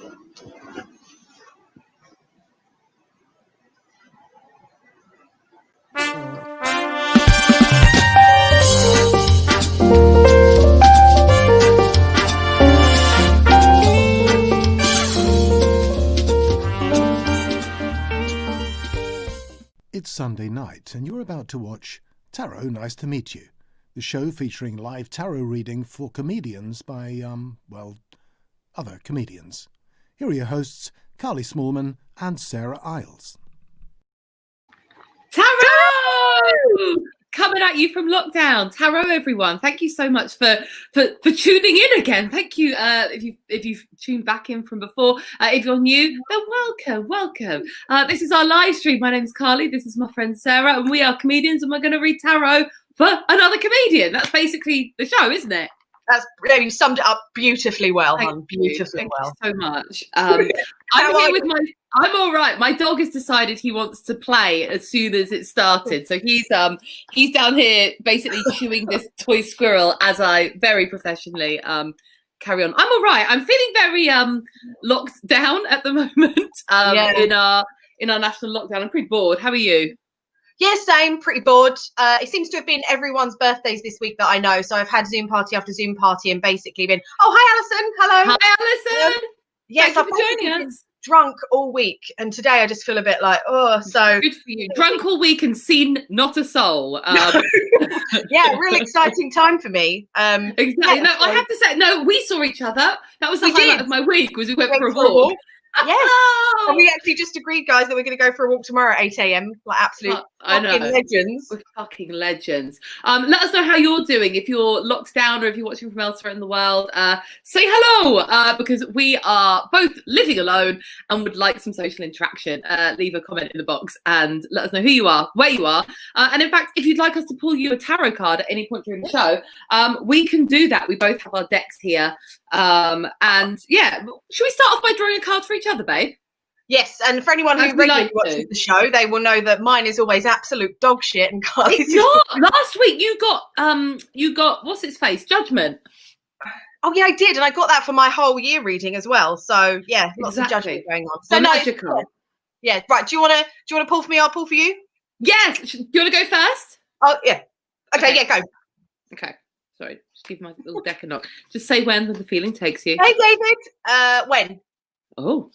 It's Sunday night and you're about to watch Tarot Nice to Meet You, the show featuring live tarot reading for comedians by, other comedians. Here are your hosts, Carly Smallman and Sarah Isles. Tarot! Coming at you from lockdown. Tarot, everyone. Thank you so much for tuning in again. Thank you. If you've tuned back in from before, if you're new, then welcome. This is our live stream. My name is Carly. This is my friend Sarah, and we are comedians, and we're going to read tarot for another comedian. That's basically the show, isn't it? You summed it up beautifully well, hon. Beautifully well. Thank you so much. I'm all right. My dog has decided he wants to play as soon as it started. So he's down here basically chewing this toy squirrel as I very professionally carry on. I'm all right. I'm feeling very locked down at the moment in our national lockdown. I'm pretty bored. How are you? Yeah, same. Pretty bored. It seems to have been everyone's birthdays this week that I know. So I've had Zoom party after Zoom party and basically been, oh, hi, Alison. Hello. Hi, Alison. Yes, I've been drunk all week. And today I just feel a bit like, oh, so. Good for you. Drunk all week and seen not a soul. Yeah, real exciting time for me. Exactly. Yeah, no, I have to say, no, we saw each other. That was the highlight of my week, was we went for a walk. Yes, and we actually just agreed, guys, that we're going to go for a walk tomorrow at 8 a.m. Like absolute fucking legends. We're fucking legends. Let us know how you're doing. If you're locked down or if you're watching from elsewhere in the world, say hello because we are both living alone and would like some social interaction. Leave a comment in the box and let us know who you are, where you are. And in fact, if you'd like us to pull you a tarot card at any point during the show, we can do that. We both have our decks here. And yeah, should we start off by drawing a card for each other, babe? Yes, and for anyone who regularly watches the show, they will know that mine is always absolute dog shit. And it's not. Last week you got what's its face? Judgment. Oh yeah, I did, and I got that for my whole year reading as well. So yeah, lots of judgment going on. So magical. Yeah, right. Do you want to pull for me? I'll pull for you. Yes. Do you want to go first? Oh yeah. Okay. Yeah, go. Okay. Sorry, just give my little deck a knock. Just say when the feeling takes you. Hey, David. When? Oh,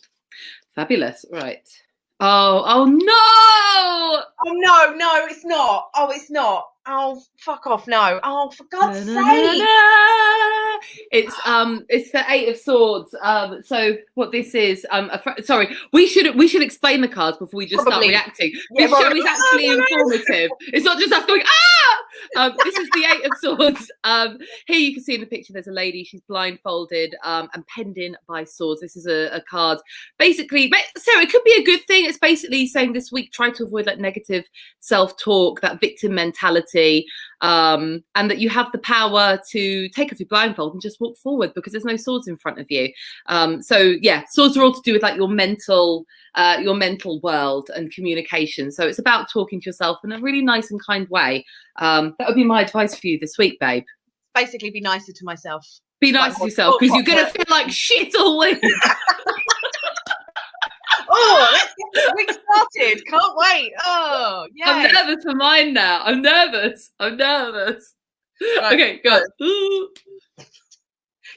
fabulous. Right. Oh no! Oh no, it's not. Oh, it's not. Oh, fuck off! No. Oh, for God's sake! It's the Eight of Swords. So what this is? Sorry, we should explain the cards before we just start reacting. This show is actually informative. It's not just us going This is the Eight of Swords. Here you can see in the picture there's a lady. She's blindfolded and penned in by swords. This is a card. Basically, Sarah, it could be a good thing. It's basically saying this week try to avoid that negative self-talk, that victim mentality, and that you have the power to take off your blindfold and just walk forward because there's no swords in front of you. So yeah, swords are all to do with like your mental world and communication. So it's about talking to yourself in a really nice and kind way. That would be my advice for you this week, babe. Basically, be nicer to myself. Be nice to yourself because you're going to feel like shit all week. Oh, let's get the week started. Can't wait. Oh, yeah. I'm nervous for mine now. I'm nervous. Right. Okay, go.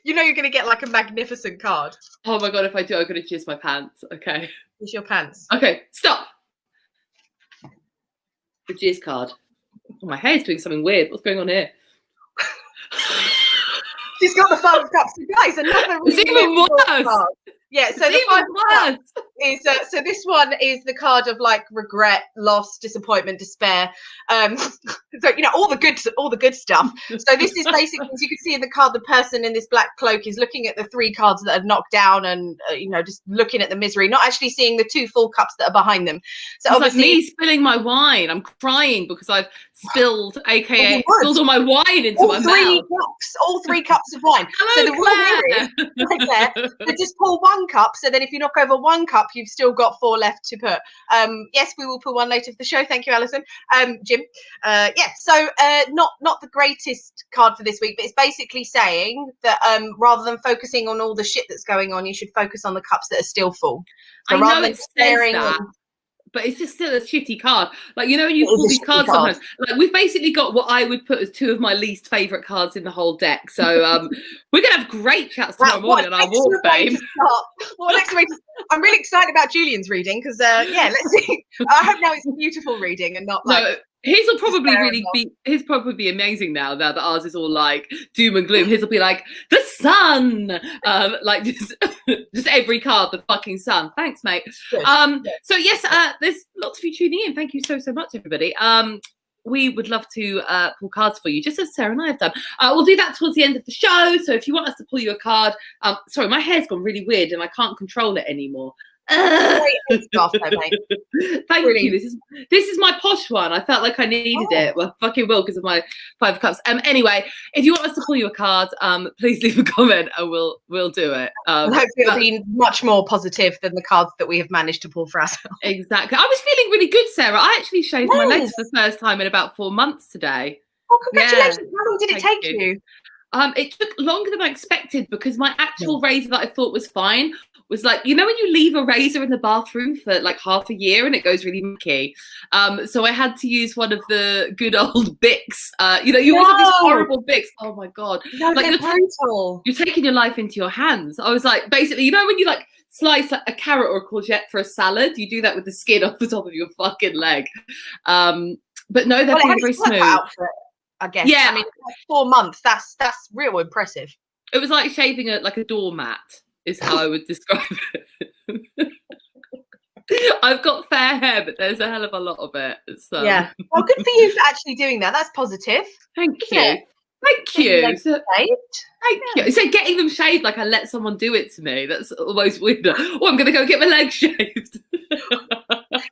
You know you're going to get like a magnificent card. Oh my God, if I do, I'm going to jizz my pants. Okay. It's your pants. Okay, stop. The jizz card. Oh, my hair's doing something weird. What's going on here? She's got the 5 of cups. So guys, another really even worse. Yeah, so the 5 of cups is so this one is the card of like regret, loss, disappointment, despair. So all the good stuff. So this is basically, as you can see in the card, the person in this black cloak is looking at the 3 cards that are knocked down and just looking at the misery, not actually seeing the 2 full cups that are behind them. So it's obviously like me spilling my wine. I'm crying because I've spilled, aka spilled all my wine into my mouth. All 3 cups of wine. Hello, so the rule here is right there. So just pour 1 cup. So then if you knock over 1 cup, up. You've still got 4 left to put. Yes, we will put one later for the show. Thank you, Alison. Jim. So not the greatest card for this week, but it's basically saying that rather than focusing on all the shit that's going on, you should focus on the cups that are still full. So I rather know than it says staring that, and, but it's just still a shitty card. Like, you know, when you pull these cards card. sometimes, like we've basically got what I would put as 2 of my least favourite cards in the whole deck. So we're gonna have great chats tomorrow morning on our walk, babe. What an excellent way to start. I'm really excited about Julian's reading because let's see. I hope now it's a beautiful reading and not like. No, his will probably be amazing now that ours is all like doom and gloom. His will be like the sun, like just every card, the fucking sun. Thanks, mate. Good. So yes, there's lots of you tuning in. Thank you so much, everybody. We would love to pull cards for you, just as Sarah and I have done. We'll do that towards the end of the show. So if you want us to pull you a card, sorry, my hair's gone really weird and I can't control it anymore. Thank you. This is my posh one. I felt like I needed it. Well, fucking will, because of my 5 of cups. Anyway, if you want us to pull you a card, please leave a comment and we'll do it. Hopefully it'll be much more positive than the cards that we have managed to pull for ourselves. Exactly. I was feeling really good, Sarah. I actually shaved my legs for the first time in about 4 months today. Oh, congratulations. Yeah. How long did it take you? It took longer than I expected because my actual razor that I thought was fine was like, you know, when you leave a razor in the bathroom for like half a year and it goes really mucky. So I had to use one of the good old Bics. You know, you always have these horrible Bics. Oh my God. No, like you're taking your life into your hands. I was like, basically, you know, when you like slice like a carrot or a courgette for a salad, you do that with the skin off the top of your fucking leg. But no, they're very smooth. I guess. Yeah. I mean, 4 months, that's real impressive. It was like shaving a doormat is how I would describe it. I've got fair hair, but there's a hell of a lot of it. So. Yeah. Well, good for you for actually doing that. That's positive. Thank you. Thank you. Thank you. So getting them shaved, like I let someone do it to me. That's almost weird. Oh, I'm going to go get my legs shaved.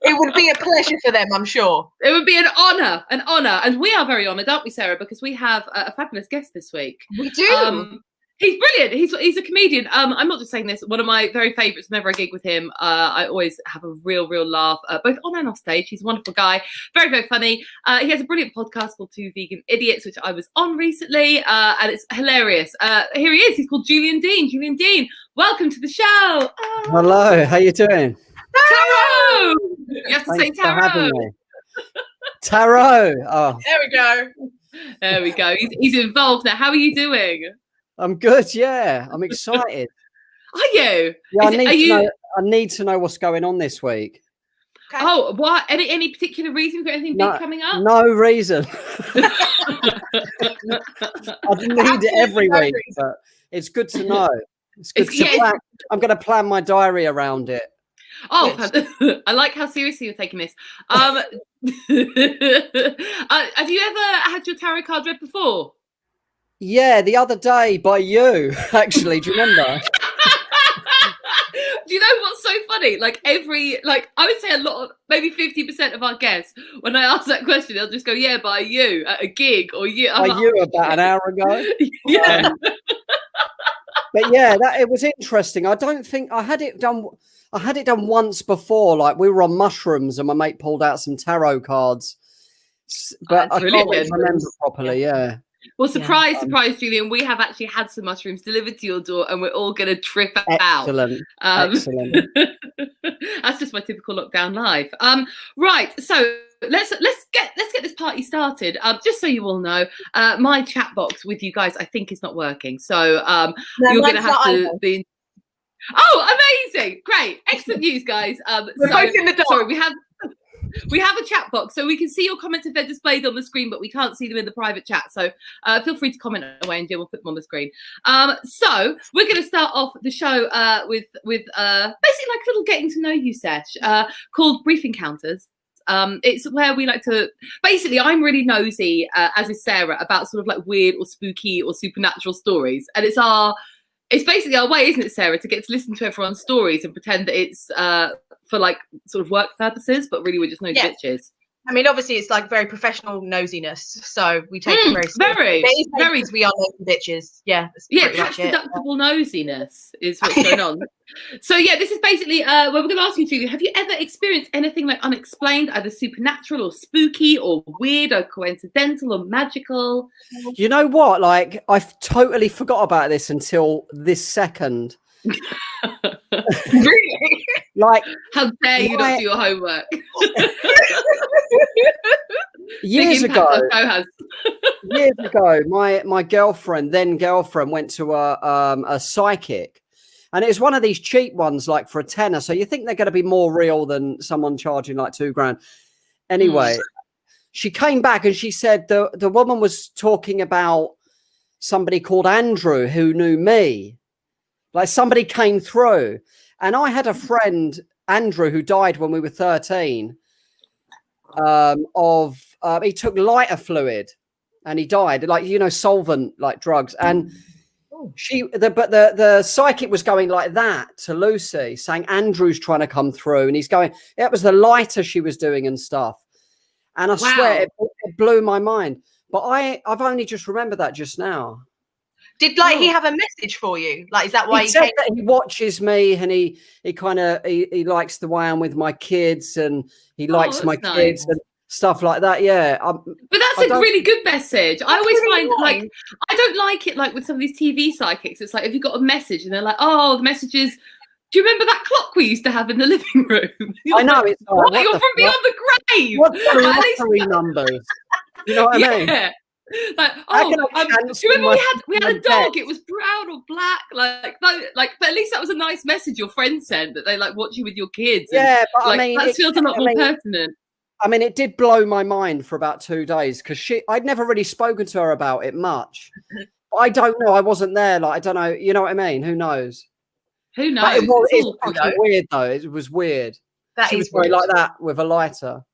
It would be a pleasure for them, I'm sure. It would be an honour. And we are very honoured, aren't we, Sarah? Because we have a fabulous guest this week. We do. He's brilliant. He's a comedian. I'm not just saying this. One of my very favourites whenever I gig with him. I always have a real laugh, both on and off stage. He's a wonderful guy. Very, very funny. He has a brilliant podcast called 2 Vegan Idiots, which I was on recently. And it's hilarious. Here he is. He's called Julian Dean. Julian Dean, welcome to the show. Oh. Hello. How you doing? Taro! You have to Thanks say Taro. for having me. Taro. Oh. There we go. There we go. He's involved now. How are you doing? I'm good, yeah. I'm excited. Are you? Yeah, I need to know what's going on this week. Okay. Oh, what? Any particular reason? Got anything big coming up? No reason. I need it every week, but it's good to know. It's good to plan. I'm going to plan my diary around it. Oh, I like how seriously you're taking this. Have you ever had your tarot card read before? Yeah, the other day by you, actually. Do you remember? Do you know what's so funny? Like I would say a lot of, maybe 50% of our guests, when I ask that question, they'll just go, yeah, by you at a gig or you. By you about an hour ago. Yeah. But yeah, it was interesting. I don't think I had it done. I had it done once before. Like we were on mushrooms and my mate pulled out some tarot cards, but I can't remember properly. Yeah. Well, surprise, Julian. We have actually had some mushrooms delivered to your door, and we're all going to trip out. Excellent. That's just my typical lockdown life. Right. So let's get this party started. Just so you all know, my chat box with you guys, I think, is not working. So you're going to have to be. Oh, amazing! Great, excellent news, guys. We're both in the dark. Sorry, we have a chat box, so we can see your comments if they're displayed on the screen, but we can't see them in the private chat. So feel free to comment away, and Jim will put them on the screen. So we're going to start off the show with basically like a little getting to know you sesh called Brief Encounters. It's where we like to basically, I'm really nosy, as is Sarah, about sort of like weird or spooky or supernatural stories, and it's basically our way, isn't it, Sarah, to get to listen to everyone's stories and pretend that it's for like sort of work purposes, but really we're just nosy bitches. I mean, obviously, it's like very professional nosiness, so we take it very seriously. Very. Because we are nosy bitches. Yeah, that's pretty much it. Deductible nosiness is what's going on. So yeah, this is basically well, we're going to ask you, Julie, have you ever experienced anything like unexplained, either supernatural or spooky or weird or coincidental or magical? You know what? Like, I've totally forgot about this until this second. Really? Like, how dare you not do your homework? years ago, my girlfriend went to a psychic, and it was one of these cheap ones, like for a tenner. So you think they're going to be more real than someone charging like $2,000. Anyway, she came back and she said the woman was talking about somebody called Andrew who knew me. Like, somebody came through, and I had a friend, Andrew, who died when we were 13. He took lighter fluid, and he died, like, you know, solvent, like drugs. And the psychic was going like that to Lucy, saying Andrew's trying to come through, and he's going. It was the lighter she was doing and stuff. And I swear it blew my mind. But I've only just remembered that just now. Did he have a message for you? Like, is that why he said that he watches me, and he kind of he likes the way I'm with my kids, and he likes my kids and stuff like that. Yeah, but that's a really good message. I always find like I don't like it like with some of these TV psychics. It's like, if you got a message and they're like, oh, the message is, do you remember that clock we used to have in the living room? I know, it's what? You're from beyond the grave. What's the lottery numbers? You know what I mean? Like, do you remember we had a dog? It was brown or black, but at least that was a nice message your friend sent, that they like watch you with your kids. Yeah, but like, I mean, that feels a lot more pertinent. I mean, it did blow my mind for about 2 days, because I'd never really spoken to her about it much. But I don't know. I wasn't there. Like, I don't know. You know what I mean? Who knows? Who knows? It's fucking weird, though. It was weird. She was weird. Like that with a lighter.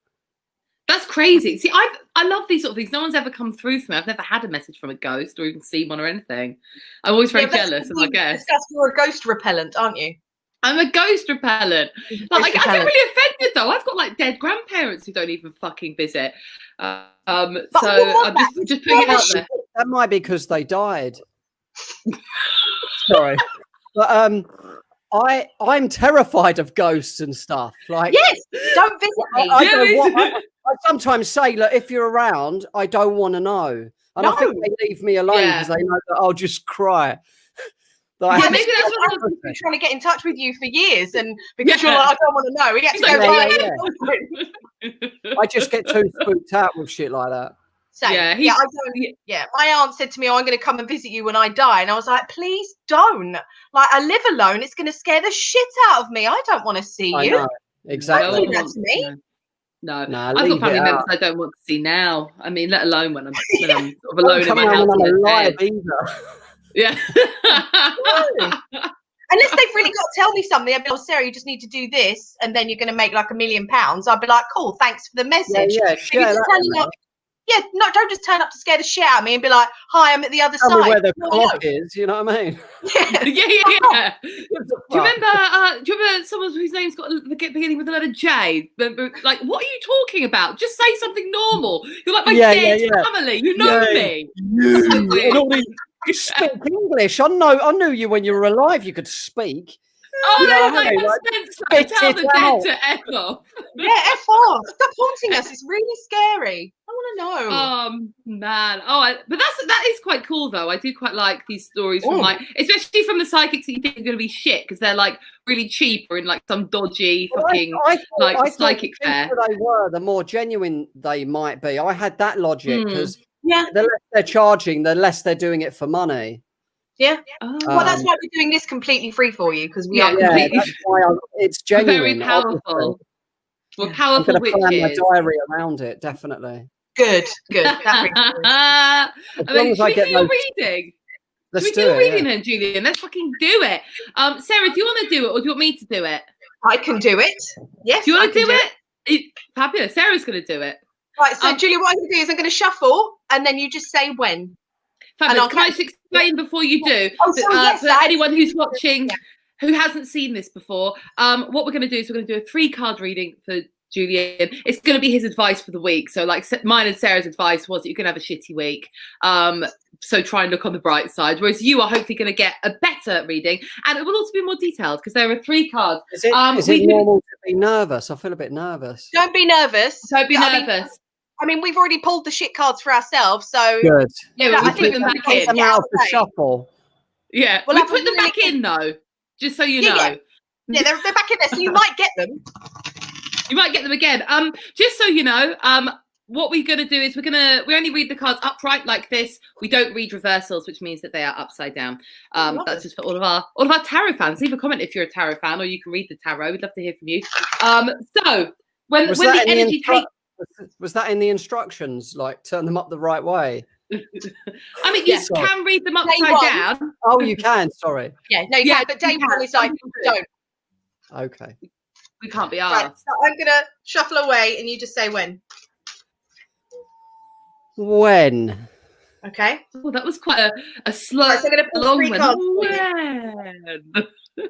That's crazy. See, I love these sort of things. No one's ever come through for me. I've never had a message from a ghost or even seen one or anything. I'm always very jealous of my guests. You're a ghost repellent, aren't you? I'm a ghost repellent. Like, I get really offended though. I've got like dead grandparents who don't even fucking visit. So I'm just putting it out there. That might be because they died. Sorry, but I'm terrified of ghosts and stuff. Like, yes, don't visit me. I sometimes say, look, if you're around, I don't want to know. And I think they leave me alone because they know that I'll just cry. Maybe that's what I've been trying to get in touch with you for years, and because you're like, I don't want to know. I just get too spooked out with shit like that. Same. My aunt said to me, I'm going to come and visit you when I die, and I was like, please don't. Like, I live alone. It's going to scare the shit out of me. I don't want to see you. Know. Exactly. Don't do that to me. No, I've got family members I don't want to see now. I mean, let alone when I'm sort of alone in my house. Yeah. Unless they've really got to tell me something, I'd be like, Sarah, you just need to do this, and then you're going to make like £1 million. I'd be like, cool, thanks for the message. Don't just turn up to scare the shit out of me and be like, hi, I'm at the other side. Tell me where the clock is, you know what I mean? Yeah. Do you remember someone whose name's got beginning with the letter J? Like, what are you talking about? Just say something normal. You're like my dead family. You know me. You speak English. I knew you when you were alive. You could speak. Oh, like tell the dead to F off. Yeah, F off. Stop haunting us. It's really scary. I want to know. Oh man. But that is quite cool though. I do quite like these stories from especially from the psychics that you think are going to be shit because they're like really cheap or in like some dodgy fucking psychic fair. They were, the more genuine they might be. I had that logic because the less they're charging, the less they're doing it for money. Yeah. Well, that's why we're doing this completely free for you, because we are completely. That's why it's genuine. Very powerful. Well, powerful I'm witches. Plan my diary around it, definitely. Good. As long as I get reading. Let's do reading then, Julian? Let's fucking do it. Sarah, do you want to do it or do you want me to do it? I can do it. Yes. Do you want to do it? Fabulous. Sarah's going to do it. Right. So, Julia, what I'm going to do is I'm going to shuffle, and then you just say when. Fabulous. Can I just explain before you do? For anyone who's watching who hasn't seen this before, what we're going to do is we're going to do a 3-card reading for Julian. It's going to be his advice for the week. So like mine and Sarah's advice was that you can have a shitty week. So try and look on the bright side. Whereas you are hopefully going to get a better reading, and it will also be more detailed because there are 3 cards. Is it normal to be nervous? I feel a bit nervous. Don't be nervous. Don't be nervous. I mean, we've already pulled the shit cards for ourselves, so good. Yeah, we put them back in. Them out of the shuffle. Yeah, well, we put them back in though, just so you know. Yeah, they're back in there, so you might get them. You might get them again. Just so you know, what we're going to do is we only read the cards upright like this. We don't read reversals, which means that they are upside down. That's just for all of our tarot fans. Leave a comment if you're a tarot fan, or you can read the tarot. We'd love to hear from you. So when the energy takes. Was that in the instructions? Like turn them up the right way? I mean, you can read them upside down. Oh, you can. Sorry. Yeah, no, you can. But day one is like, don't. Okay. We can't be asked. Right, so I'm gonna shuffle away, and you just say when. When? Okay. Oh, that was quite a slow, right, so I'm gonna pull long 3 one. cards. When?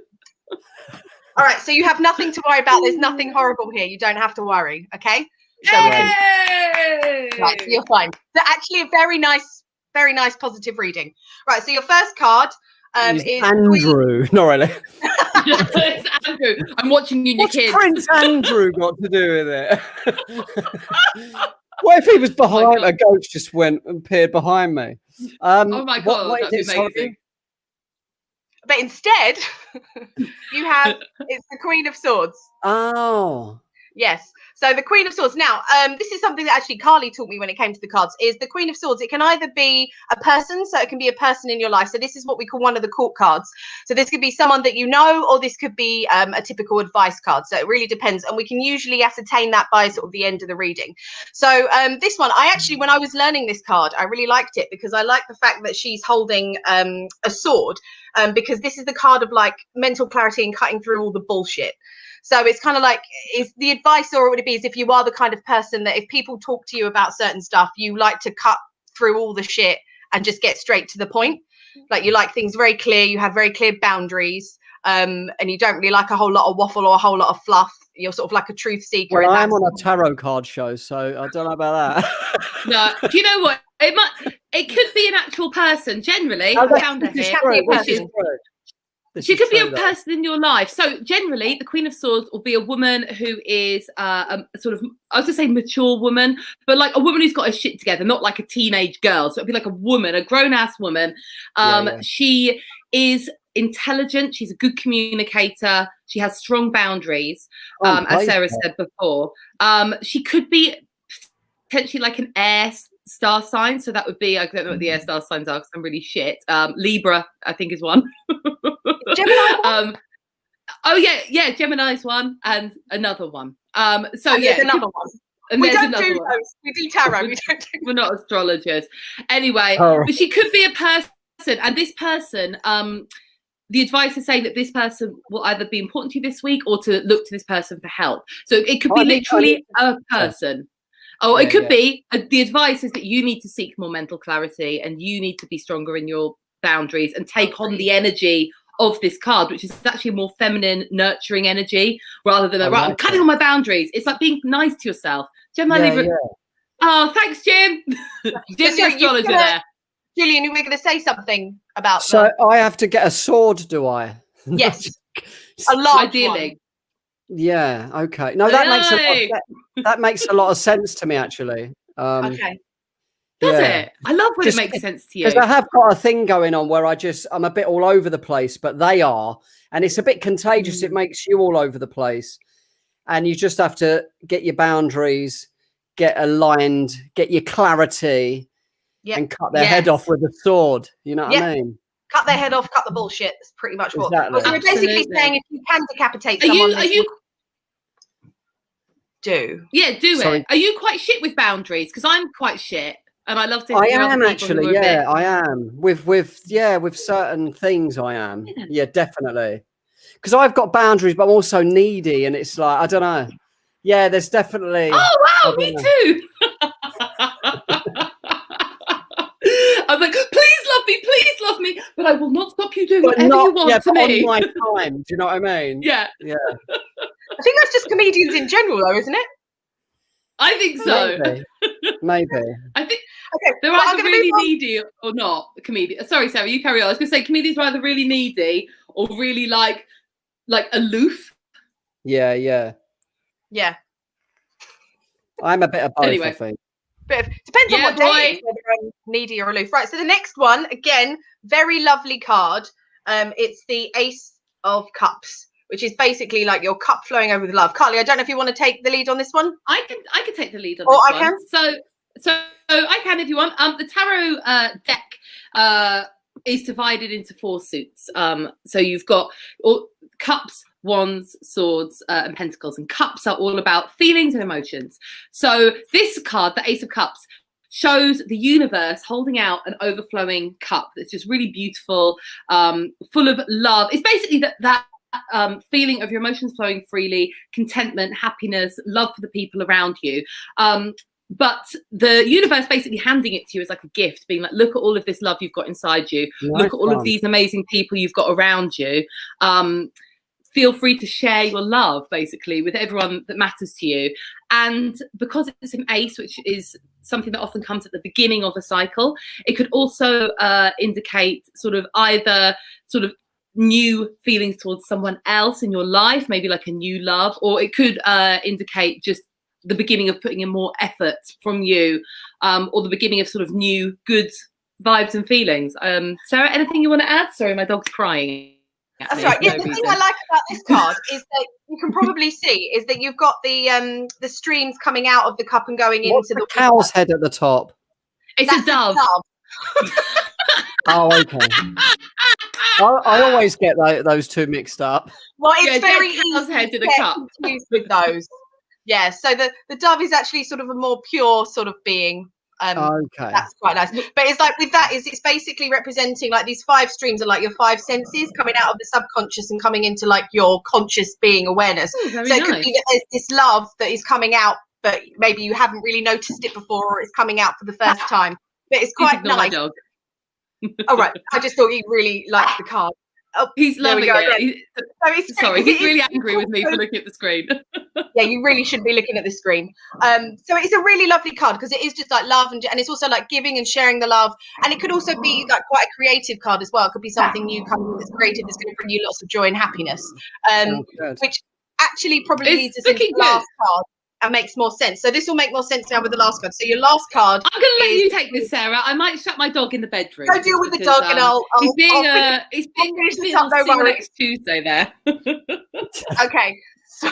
All right, so you have nothing to worry about. There's nothing horrible here. You don't have to worry. Okay. So right, so you're fine. So actually, a very nice positive reading. Right, so your first card is Andrew. Not really. It's Andrew. I'm watching you and your kids. What's Prince Andrew got to do with it? What if he was behind? A ghost just went and appeared behind me. Oh my god, what that'd be amazing. But instead, you have it's the Queen of Swords. Oh. Yes. So the Queen of Swords. Now, this is something that actually Carly taught me when it came to the cards, is the Queen of Swords. It can either be a person, so it can be a person in your life. So this is what we call one of the court cards. So this could be someone that you know, or this could be a typical advice card. So it really depends. And we can usually ascertain that by sort of the end of the reading. So this one, when I was learning this card, I really liked it because I like the fact that she's holding a sword, because this is the card of like mental clarity and cutting through all the bullshit. So it's kind of like, is the advice, or would it be is if you are the kind of person that if people talk to you about certain stuff, you like to cut through all the shit and just get straight to the point. Like you like things very clear, you have very clear boundaries, and you don't really like a whole lot of waffle or a whole lot of fluff. You're sort of like a truth seeker. Well, I'm on a tarot card show, so I don't know about that. No, do you know what? It could be an actual person. Generally, Oh, I found it here. She could be a person in your life. So generally, the Queen of Swords will be a woman who is a sort of, I was going to say mature woman, but like a woman who's got her shit together, not like a teenage girl. So it'd be like a woman, a grown-ass woman. She is intelligent. She's a good communicator. She has strong boundaries, as Sarah said before. She could be potentially like an air star sign. So that would be, I don't know what the air star signs are because I'm really shit. Libra, I think, is one. Gemini? Gemini's one and another one. There's another one. And we don't do those. We do tarot. We're not astrologers. Anyway, but she could be a person, and this person, the advice is saying that this person will either be important to you this week or to look to this person for help. So it could be literally a person. It could be. The advice is that you need to seek more mental clarity and you need to be stronger in your boundaries and take on the energy of this card, which is actually a more feminine, nurturing energy rather than I'm cutting on my boundaries. It's like being nice to yourself. Gemini Libra. Oh, thanks, Jim. Jim's the astrologer there. Julian, you were going to say something about So I have to get a sword, do I? Yes. A large ideally. one. Yeah. Okay. No, that makes a lot of sense to me, actually. Okay. Does it? I love when it makes sense to you. Because I have got a thing going on where I'm a bit all over the place, but they are. And it's a bit contagious. It makes you all over the place. And you just have to get your boundaries, get aligned, get your clarity, and cut their head off with a sword. You know what I mean? Cut their head off, cut the bullshit. That's pretty much what. Exactly. So you're basically saying if you can decapitate someone, do it. Are you quite shit with boundaries? Because I'm quite shit. And I love to hear I am actually, I am. With certain things I am. Yeah, definitely. Because I've got boundaries, but I'm also needy. And it's like, I don't know. Yeah, there's definitely. Oh, wow, me too. I was like, please love me, but I will not stop you doing whatever you want to me. On my time. Do you know what I mean? Yeah. But I think that's just comedians in general, though, isn't it? I think so. Maybe. I think Okay, they're well, either really needy or not. Comedian. Sorry, Sarah, you carry on. I was going to say comedians are either really needy or really like aloof. Yeah. Yeah. I'm a bit of both, Anyway. I think. Depends on what day it is, whether I'm needy or aloof. Right, so the next one, again, very lovely card. It's the Ace of Cups, which is basically like your cup flowing over with love. Carly, I don't know if you want to take the lead on this one. I can take the lead on or this I one. can. So I can if you want. The tarot deck is divided into 4 suits. So you've got cups, wands, swords, and pentacles. And cups are all about feelings and emotions. So this card, the Ace of Cups, shows the universe holding out an overflowing cup that's just really beautiful, full of love. It's basically that feeling of your emotions flowing freely, contentment, happiness, love for the people around you. But the universe basically handing it to you as like a gift, being like, look at all of this love you've got inside you. Nice. Look at all of these amazing people you've got around you. Feel free to share your love basically with everyone that matters to you. And because it's an ace, which is something that often comes at the beginning of a cycle, it could also indicate sort of either sort of new feelings towards someone else in your life, maybe like a new love, or it could indicate just the beginning of putting in more effort from you, or the beginning of sort of new good vibes and feelings. Sarah, anything you want to add? Sorry, my dog's crying. That's right. Yeah, the thing I like about this card is that you can probably see is that you've got the streams coming out of the cup and going What's into the cow's head at the top? It's a dove. Oh, okay. I always get those two mixed up. Well, it's very easy head to get cup. confused with those. Yeah, so the dove is actually sort of a more pure sort of being. Okay, that's quite nice. But it's like with that is it's basically representing like these 5 streams are like your 5 senses coming out of the subconscious and coming into like your conscious being awareness. So it could be that there's this love that is coming out, but maybe you haven't really noticed it before, or it's coming out for the first time. But it's quite nice. Oh right, I just thought you really liked the card. Oh, he's loving it. Sorry, he's really angry with me for looking at the screen. Yeah, you really should be looking at the screen. So it's a really lovely card because it is just like love, and it's also like giving and sharing the love. And it could also be like quite a creative card as well. It could be something new coming that's creative that's going to bring you lots of joy and happiness. Which actually probably leads us into the last card and makes more sense. So this will make more sense now with the last card. So your last card. I'm going to let you take this, Sarah. I might shut my dog in the bedroom. Go deal with the dog, and I'll he's being next Tuesday there. Okay. So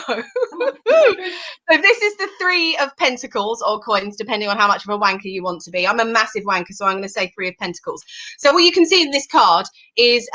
this is the 3 of Pentacles or coins, depending on how much of a wanker you want to be. I'm a massive wanker, so I'm going to say 3 of Pentacles. So what you can see in this card is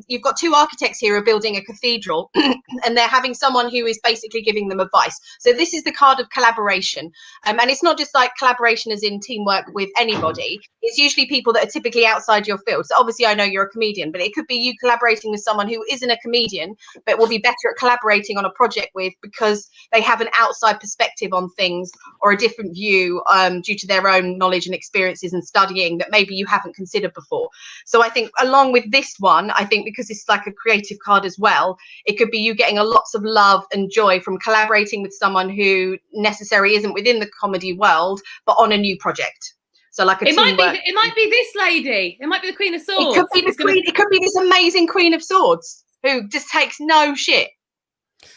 you've got 2 architects here who are building a cathedral, and they're having someone who is basically giving them advice. So this is the card of collaboration, and it's not just like collaboration as in teamwork with anybody. It's usually people that are typically outside your field. So obviously I know you're a comedian, but it could be you collaborating with someone who isn't a comedian but will be better at collaborating on a project with because they have an outside perspective on things or a different view due to their own knowledge and experiences and studying that maybe you haven't considered before. So I think along with this one, I think because it's like a creative card as well, it could be you getting a lots of love and joy from collaborating with someone who necessarily isn't within the comedy world but on a new project. So like it might be this lady. It might be the Queen of Swords. It could be the Queen. It could be this amazing Queen of Swords who just takes no shit.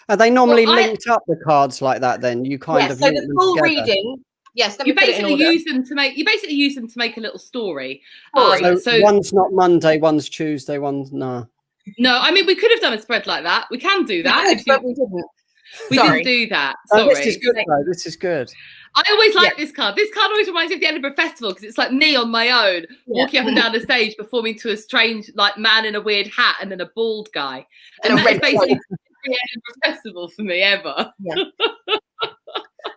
Are they normally linked up the cards like that? Then you kind of so the full reading. Yes, you basically use them to make a little story. So one's not Monday, one's Tuesday, one's no. No, I mean we could have done a spread like that. We can do that, but we didn't. We didn't do that. Sorry. Oh, this is good though. This is good. I always like this card. This card always reminds me of the Edinburgh Festival because it's like me on my own walking up and down the stage performing to a strange like man in a weird hat and then a bald guy. And that's basically the Edinburgh Festival for me ever. Yeah. But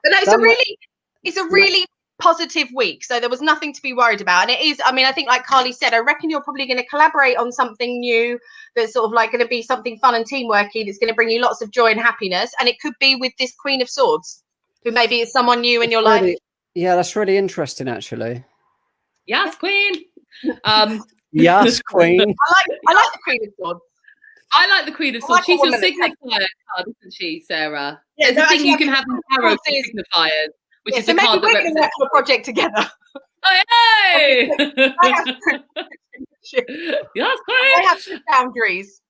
no, it's a really positive week. So there was nothing to be worried about. And it is, I mean, I think like Carly said, I reckon you're probably going to collaborate on something new that's sort of like going to be something fun and teamworky that's going to bring you lots of joy and happiness. And it could be with this Queen of Swords, who maybe is someone new in your life. Yeah, that's really interesting, actually. Yes, Queen. Yes, Queen. I like the Queen of Swords. I like the Queen of Swords. She's your signifier card, isn't she, Sarah? Yeah, there's a thing you can have in tarot signifiers, which is so the maybe card that we're going to work on a project together. Oh, hey! Yes, I have some boundaries.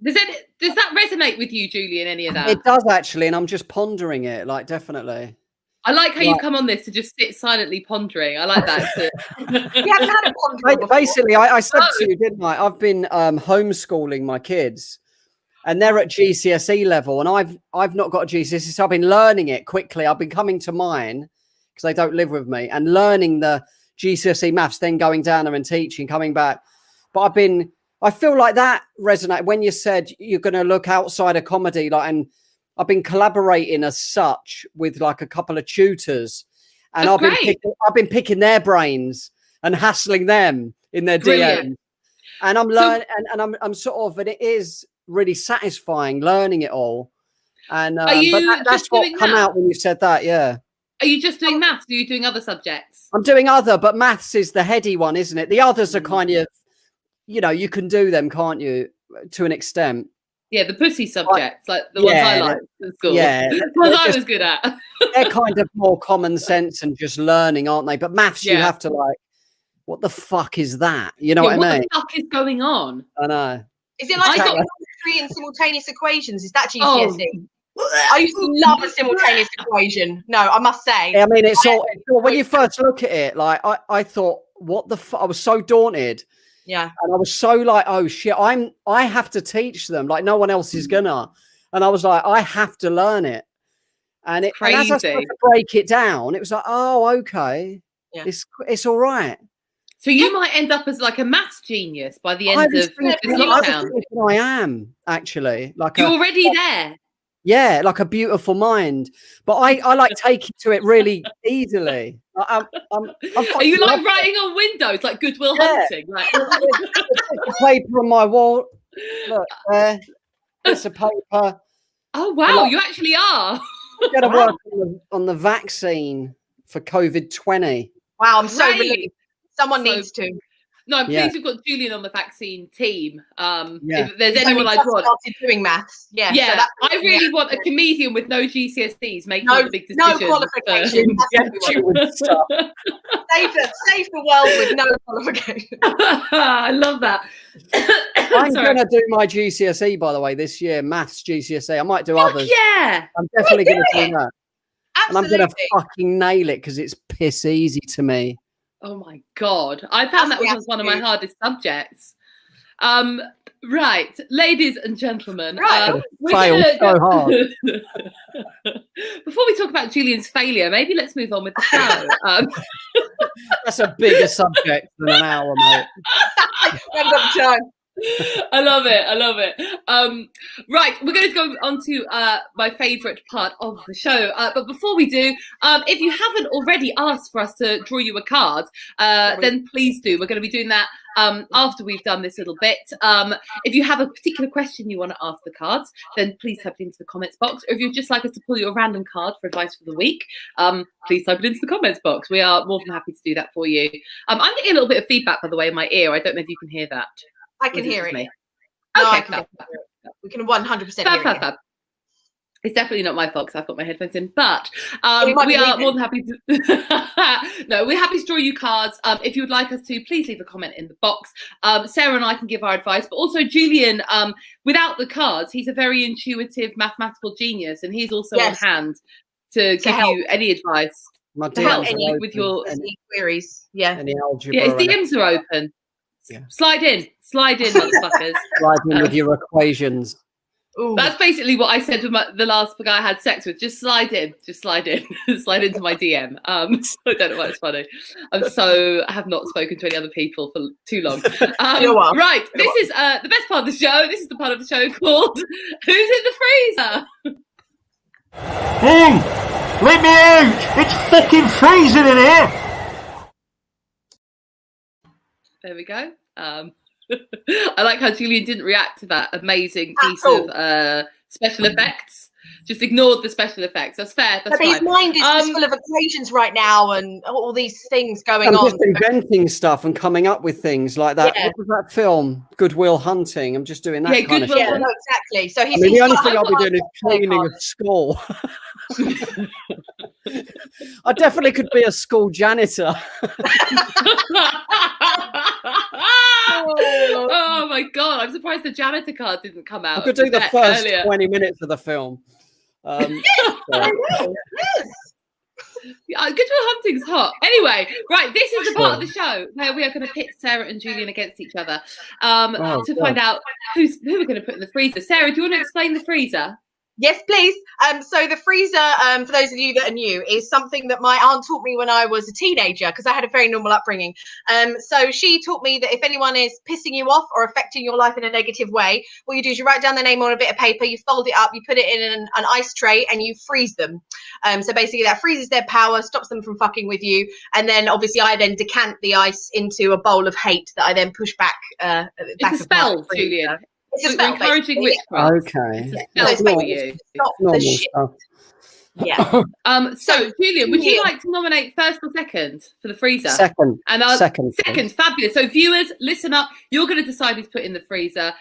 Does that resonate with you, Julian, any of that? It does actually, and I'm just pondering it, like, definitely. I like how you've come on this to just sit silently pondering. I like that. You haven't had a pondering before. Basically, I said to you, didn't I? I've been homeschooling my kids, and they're at GCSE level, and I've not got a GCSE, so I've been learning it quickly. I've been coming to mine because they don't live with me, and learning the GCSE maths, then going down there and teaching, coming back. But I feel like that resonated when you said you're going to look outside of comedy, like, and I've been collaborating as such with like a couple of tutors, and I've been picking their brains and hassling them in their DMs, and I'm learning, and I'm sort of, and it is really satisfying learning it all. And but that's what come out when you said that. Yeah. Are you just doing maths? Are you doing other subjects? I'm doing other, but maths is the heady one, isn't it? The others are kind of, you can do them, can't you, to an extent. Yeah, the pussy subjects, like the ones I liked at school. Yeah, the ones I was good at. They're kind of more common sense and just learning, aren't they? But maths, you have to like, what the fuck is that? You know what I mean? What the fuck is going on? I know. Is it like geometry and simultaneous equations? Is that GCSE? I used to love a simultaneous equation. No, I must say. I mean, it's all when you first look at it, like I thought, what the fuck? I was so daunted. Yeah. And I was so like, oh shit, I have to teach them, like no one else is gonna. And I was like, I have to learn it. And as I started to break it down, it was like, oh, okay. Yeah. It's all right. So you might end up as like a maths genius by the end of this lockdown. I am actually like you're already there. Yeah, like a beautiful mind. But I like taking to it really easily. I'm Are you like writing on windows, like Goodwill Hunting? Like the paper on my wall. Look there. It's a paper. Oh wow, you actually are. I'm going to work on the vaccine for COVID-20. Wow, I'm so relieved. Someone needs to. No, I'm pleased we've got Julian on the vaccine team. If there's anyone I'd want. Started doing maths. Yeah. Yeah. So I really want a comedian with no GCSEs making all the big decisions. No qualifications. Save the world with no qualifications. I love that. I'm going to do my GCSE, by the way, this year. Maths GCSE. I might do others. Yeah. I'm definitely going to do that. Absolutely. And I'm going to fucking nail it because it's piss easy to me. Oh my God. I found that was one of my hardest subjects. Right, ladies and gentlemen. Failed so hard. Before we talk about Julian's failure, maybe let's move on with the show. That's a bigger subject than an hour, mate. I love it. Right, we're going to go on to my favourite part of the show. But before we do, if you haven't already asked for us to draw you a card, then please do. We're going to be doing that after we've done this little bit. If you have a particular question you want to ask the cards, then please type it into the comments box. Or if you'd just like us to pull you a random card for advice for the week, please type it into the comments box. We are more than happy to do that for you. I'm getting a little bit of feedback, by the way, in my ear. I don't know if you can hear that. I can hear it. Okay, we can 100% hear it. It's definitely not my fault because I've got my headphones in, but we are more than happy to. No, we're happy to draw you cards. If you would like us to, please leave a comment in the box. Sarah and I can give our advice, but also Julian, without the cards, he's a very intuitive mathematical genius, and he's also on hand to give you any advice. To help with your queries. Yeah. Any algebra. Yeah, his DMs are open. Yeah. Slide in, motherfuckers. Slide in with your equations. Ooh. That's basically what I said with the last guy I had sex with. Just slide in, slide into my DM. I don't know why it's funny. I have not spoken to any other people for too long. Right, this is the best part of the show. This is the part of the show called "Who's in the Freezer?" Hey, let me out! It's fucking freezing in here. There we go. I like how Julian didn't react to that amazing piece of special effects. Just ignored the special effects. That's fair. That's but his fine. mind is just full of occasions right now and all these things going I'm on. just inventing stuff and coming up with things like that. Yeah. What was that film? Good Will Hunting. I'm just doing that Yeah, kind of Good shit. Will Yeah, no, exactly. So he's, The only thing got- I'll be doing is cleaning a school. I definitely could be a school janitor. Oh my god! I'm surprised the janitor card didn't come out. I could do the first earlier. 20 minutes of the film. I know, yes. Good Will Hunting's hot. Anyway, right, this is the part of the show where we are going to pit Sarah and Julian against each other to find out who we're going to put in the freezer. Sarah, do you want to explain the freezer? Yes, please. So the freezer, for those of you that are new, is something that my aunt taught me when I was a teenager because I had a very normal upbringing. So she taught me that if anyone is pissing you off or affecting your life in a negative way, what you do is you write down their name on a bit of paper, you fold it up, you put it in an ice tray and you freeze them. So basically that freezes their power, stops them from fucking with you. And then obviously I then decant the ice into a bowl of hate that I then push back. It's a spell, Julian. It's a We're spell, encouraging basically. witchcraft. Okay. It's a spell for you. Stop the Normal shit. stuff. Yeah. So Julian, would you like to nominate first or second for the freezer? Second. And Second. second, fabulous. So viewers, listen up. You're going to decide who's put in the freezer.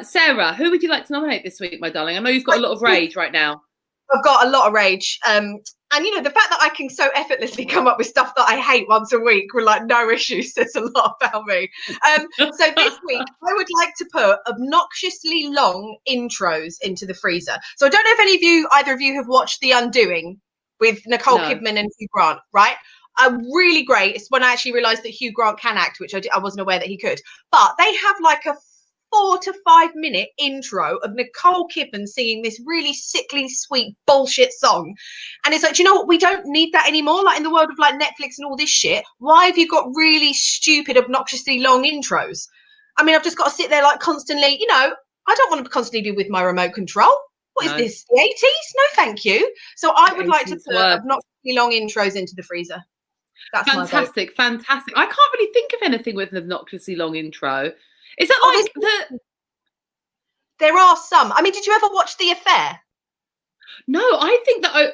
Sarah, who would you like to nominate this week, my darling? I know you've got a lot of rage right now. I've got a lot of rage. And you know, the fact that I can so effortlessly come up with stuff that I hate once a week with like no issues says a lot about me. So this week I would like to put obnoxiously long intros into the freezer. So I don't know if either of you have watched The Undoing with Nicole Kidman and Hugh Grant, right? Really great. It's when I actually realized that Hugh Grant can act, which I wasn't aware that he could. But they have like a 4 to 5 minute intro of Nicole Kidman singing this really sickly sweet bullshit song, and it's like, do you know what, we don't need that anymore. Like in the world of like Netflix and all this shit, why have you got really stupid obnoxiously long intros? I mean, I've just got to sit there like constantly, you know, I don't want to constantly be with my remote control. What is this, the 80s? No thank you. So I would like to put obnoxiously long intros into the freezer. That's fantastic. I can't really think of anything with an obnoxiously long intro. Is that like There are some. I mean, did you ever watch The Affair? No, I think that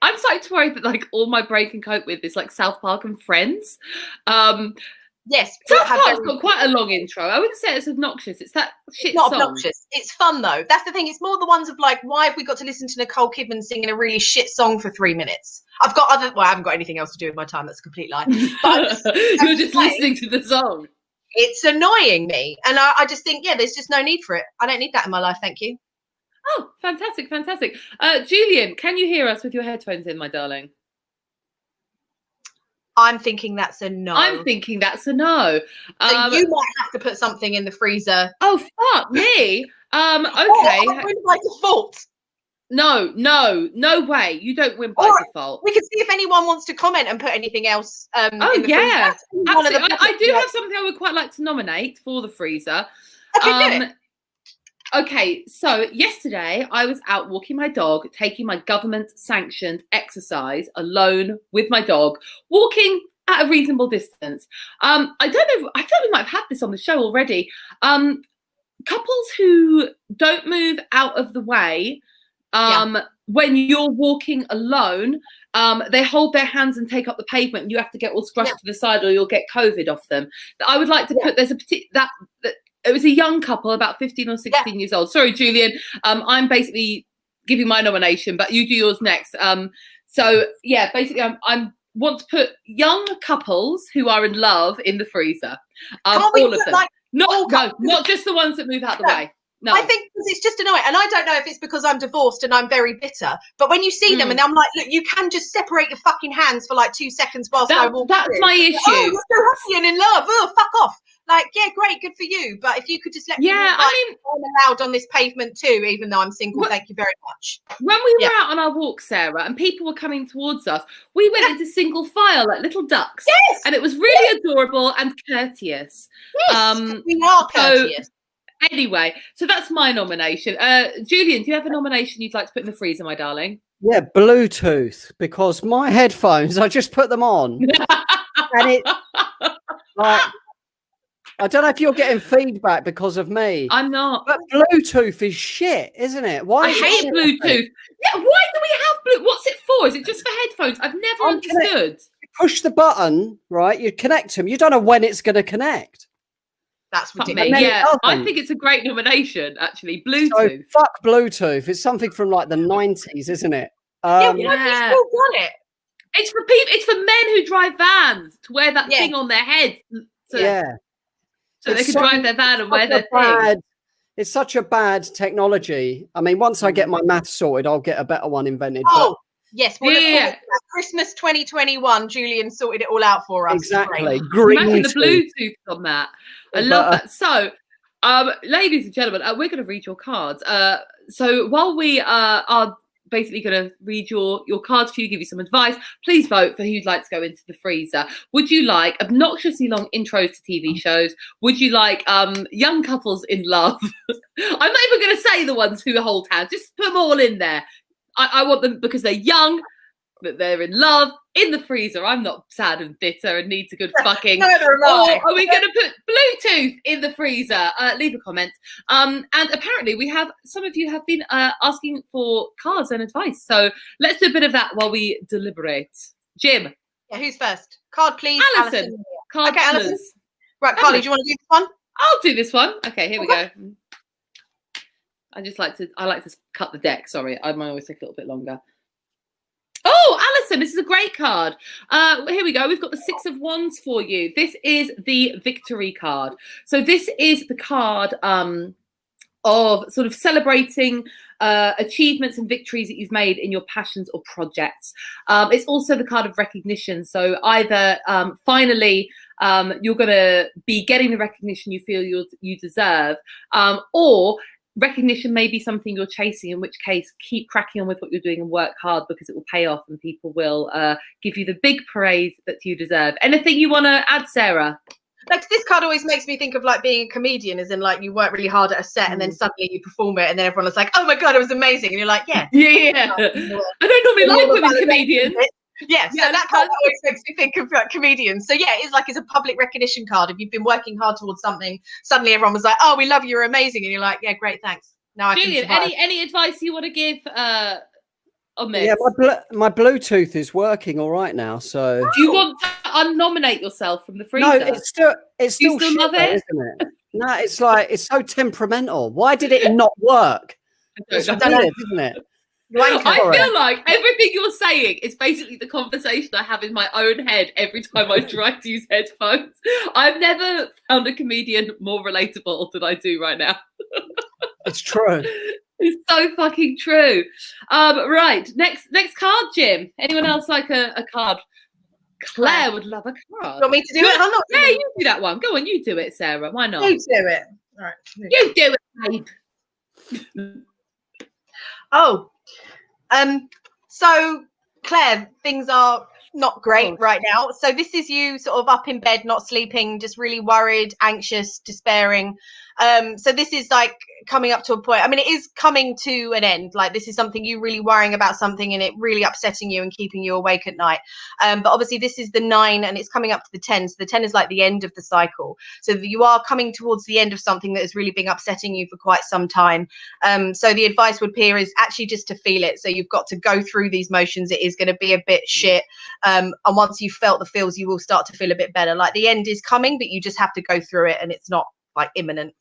I'm starting to worry that like all my brain can cope with is like South Park and Friends. Yes, South Park's got quite a long intro. I wouldn't say it's obnoxious. It's that shit not song. Obnoxious. It's fun though. That's the thing. It's more the ones of like, why have we got to listen to Nicole Kidman singing a really shit song for 3 minutes? I haven't got anything else to do with my time. That's a complete lie. But You're just listening to the song. It's annoying me, and I just think, yeah, there's just no need for it. I don't need that in my life, thank you. Oh, fantastic. Julian, can you hear us with your headphones in, my darling? I'm thinking that's a no. I'm thinking that's a no. So you might have to put something in the freezer. Oh, fuck me. Okay. I'm going by default. No way. You don't win by default. We can see if anyone wants to comment and put anything else. Absolutely. I do have something I would quite like to nominate for the freezer. Okay, do it. Okay, so yesterday I was out walking my dog, taking my government-sanctioned exercise alone with my dog, walking at a reasonable distance. I don't know, I feel we might have had this on the show already. Couples who don't move out of the way when you're walking alone, they hold their hands and take up the pavement, and you have to get all scrushed to the side or you'll get COVID off them. I would like to put, there's a particular, it was a young couple, about 15 or 16 years old. Sorry, Julian. I'm basically giving my nomination, but you do yours next. So yeah, basically I want to put young couples who are in love in the freezer. All of them. Not just the ones that move out the way. No. I think it's just annoying, and I don't know if it's because I'm divorced and I'm very bitter, but when you see them and I'm like, look, you can just separate your fucking hands for like 2 seconds whilst I walk. That's my issue. Oh, you're so happy and in love. Oh, fuck off. Like, yeah, great, good for you. But if you could just let me walk, I'm allowed on this pavement too, even though I'm single. Thank you very much. When we were out on our walk, Sarah, and people were coming towards us, we went into single file like little ducks. Yes. And it was really adorable and courteous. Yes, we are courteous. Anyway, so that's my nomination. Julian, do you have a nomination you'd like to put in the freezer, my darling? Yeah, Bluetooth, because my headphones, I just put them on. And it, like, I don't know if you're getting feedback because of me. I'm not. But Bluetooth is shit, isn't it? Why? I hate Bluetooth. Yeah, why do we have Bluetooth? What's it for? Is it just for headphones? I've never understood. Push the button, right? You connect them. You don't know when it's going to connect. That's Fuck ridiculous. me. Yeah, I think it's a great nomination, actually. Bluetooth. So fuck Bluetooth. It's something from like the 90s, isn't it? Yeah, why have you still got it? It's for people. It's for men who drive vans to wear that thing on their head. So they can drive their van and wear their thing. It's such a bad technology. I mean, once I get my maths sorted, I'll get a better one invented. Oh, yes. Well, Christmas 2021, Julian sorted it all out for us. Exactly. Imagine the Bluetooth on that. I love that. So, ladies and gentlemen, we're going to read your cards. So while we are basically going to read your cards for you, give you some advice, please vote for who you'd like to go into the freezer. Would you like obnoxiously long intros to TV shows? Would you like young couples in love? I'm not even going to say the ones who hold hands. Just put them all in there. I want them because they're young, that they're in love, in the freezer. I'm not sad and bitter and needs a good fucking. Neither am I. Or are we going to put Bluetooth in the freezer? Leave a comment. And apparently some of you have been asking for cards and advice. So let's do a bit of that while we deliberate. Jim. Yeah, who's first? Card, please. Alison. Card, okay, Alison. Right, Carly, do you want to do this one? I'll do this one. Okay, here we go. I like to cut the deck. Sorry, I might always take a little bit longer. Oh, Alison, this is a great card. Here we go. We've got the 6 of Wands for you. This is the victory card. So this is the card of sort of celebrating achievements and victories that you've made in your passions or projects. It's also the card of recognition. So either finally you're going to be getting the recognition you feel you deserve, or recognition may be something you're chasing, in which case keep cracking on with what you're doing and work hard, because it will pay off and people will give you the big praise that you deserve. Anything you want to add, Sarah? Like, this card always makes me think of like being a comedian, as in like you work really hard at a set and then suddenly you perform it and then everyone is like, oh my God, it was amazing. And you're like, yeah. I don't normally like women comedians. Yeah, so that card always makes me think of like comedians. So yeah, it's a public recognition card. If you've been working hard towards something, suddenly everyone was like, "Oh, we love you, you're amazing," and you're like, "Yeah, great, thanks." Now Julian, I can survive. any advice you want to give on this? Yeah, my Bluetooth is working all right now. So do you want to unnominate yourself from the freezer? No, it's still still shit, love it? isn't it? No, it's like it's so temperamental. Why did it not work? It's weird, isn't it? I feel like everything you're saying is basically the conversation I have in my own head every time I try to use headphones. I've never found a comedian more relatable than I do right now. It's true. It's so fucking true. Right, next card, Jim. Anyone else like a card? Claire would love a card. You want me to do it? I'm not. Yeah, you do that one. Go on, you do it, Sarah. Why not? You do it. All right. You do it, babe. Oh. So Claire, things are not great right now. So this is you sort of up in bed, not sleeping, just really worried, anxious, despairing. So this is like coming up to a point. I mean, it is coming to an end. Like, this is something you really worrying about something and it really upsetting you and keeping you awake at night. But obviously this is the 9 and it's coming up to the 10. So the 10 is like the end of the cycle. So you are coming towards the end of something that has really been upsetting you for quite some time. So the advice would be is actually just to feel it. So you've got to go through these motions. It is going to be a bit shit. And once you've felt the feels, you will start to feel a bit better. Like, the end is coming, but you just have to go through it and it's not like imminent.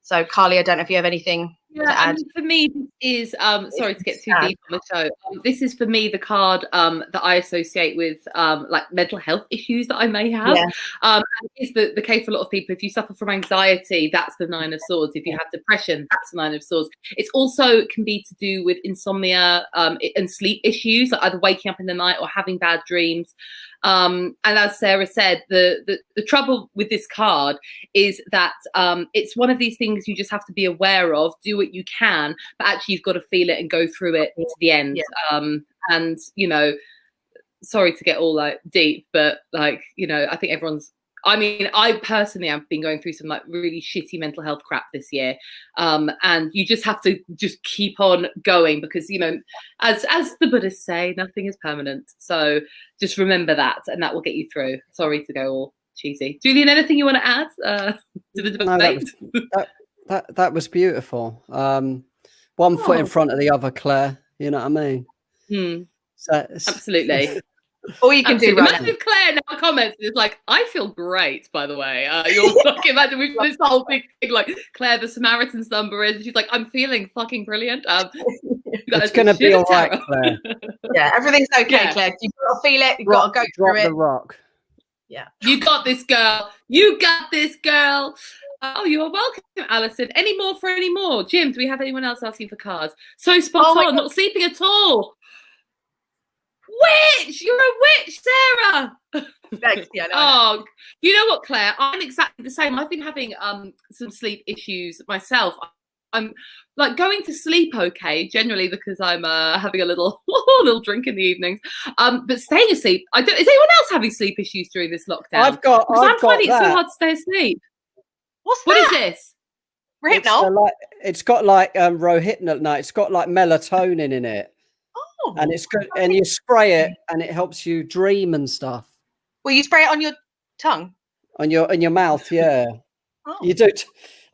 So Carly, I don't know if you have anything to add. For me, this is sorry to get too deep on the show. This is for me the card that I associate with like mental health issues that I may have. Yeah. It's the case for a lot of people. If you suffer from anxiety, that's the 9 of Swords. If you have depression, that's the 9 of Swords. It's also can be to do with insomnia and sleep issues, like either waking up in the night or having bad dreams. And as Sarah said, the trouble with this card is that it's one of these things you just have to be aware of, do what you can, but actually you've got to feel it and go through it to the end. Yeah. And, you know, sorry to get all like deep, but like, you know, I think I personally have been going through some like really shitty mental health crap this year. And you just have to just keep on going because, you know, as the Buddhists say, nothing is permanent. So just remember that and that will get you through. Sorry to go all cheesy. Julian, anything you want to add to the debate? No, that was beautiful. One foot in front of the other, Claire. You know what I mean? So absolutely. All you can do right imagine if Claire now comments is like, I feel great, by the way. You'll fucking imagine we've this whole big thing like Claire the Samaritan's number is, and she's like, I'm feeling fucking brilliant. It's gonna be all right, Claire. Yeah, everything's okay, Claire. You've got to feel it, you've got to go through it. The rock. Yeah. You got this, girl. You got this, girl. Oh, you are welcome, Alison. Any more? Jim, do we have anyone else asking for cards? So spot on, not sleeping at all. Witch! You're a witch, Sarah! Thanks, yeah, Oh, you know what, Claire? I'm exactly the same. I've been having some sleep issues myself. I'm like going to sleep okay, generally because I'm having a little drink in the evenings. But staying asleep, is anyone else having sleep issues during this lockdown? I'm finding it so hard to stay asleep. What is this? Rohypnol? It's got like Rohypnol. No, it's got like melatonin in it. Oh, and it's good. And you spray it, and it helps you dream and stuff. Will you spray it on your tongue? On your mouth, yeah. Oh. You do.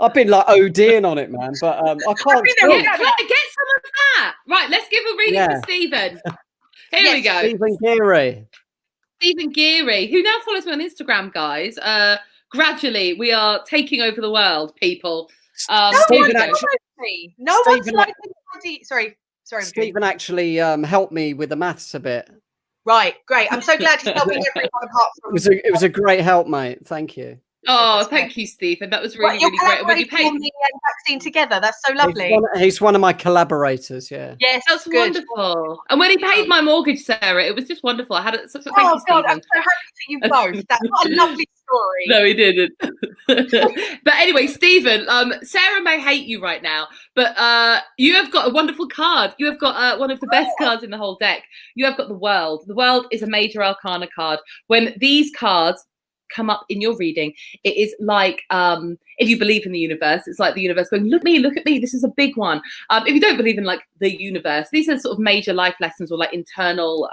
I've been like ODing on it, man, but I can't. Get some of that. Right, let's give a reading for Stephen. Here we go. Stephen Geary, who now follows me on Instagram, guys. Gradually, we are taking over the world, people. Stephen actually helped me with the maths a bit. Right, great. I'm so glad he's helping everyone apart from. It was a great help, mate. Thank you. Oh, thank you, Stephen. That was really, really great. When you paid on the vaccine together, that's so lovely. He's one of my collaborators. Yeah. Yes, that's wonderful. And when he paid my mortgage, Sarah, it was just wonderful. I had such a thank you, God, Stephen. I'm so happy for you both. That's what a lovely story. No, he didn't. But anyway, Stephen, Sarah may hate you right now, but you have got a wonderful card. You have got one of the best cards in the whole deck. You have got the World. The World is a major arcana card. When these cards come up in your reading, it is like if you believe in the universe, it's like the universe going, look at me, this is a big one. If you don't believe in like the universe, these are sort of major life lessons or like internal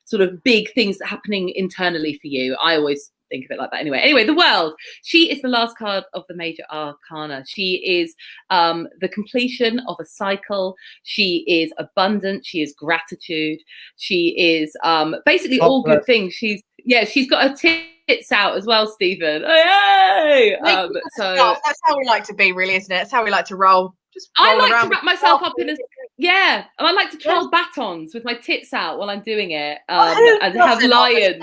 sort of big things that are happening internally for you. I always think of it like that. Anyway, the World, she is the last card of the major arcana. She is the completion of a cycle. She is abundant. She is gratitude. She is basically all good things. She's got her tits out as well, Stephen. Hey! So that's how we like to be, really, isn't it? That's how we like to roll. Just roll I like around to wrap myself up in a and I like to twirl batons with my tits out while I'm doing it, and have lions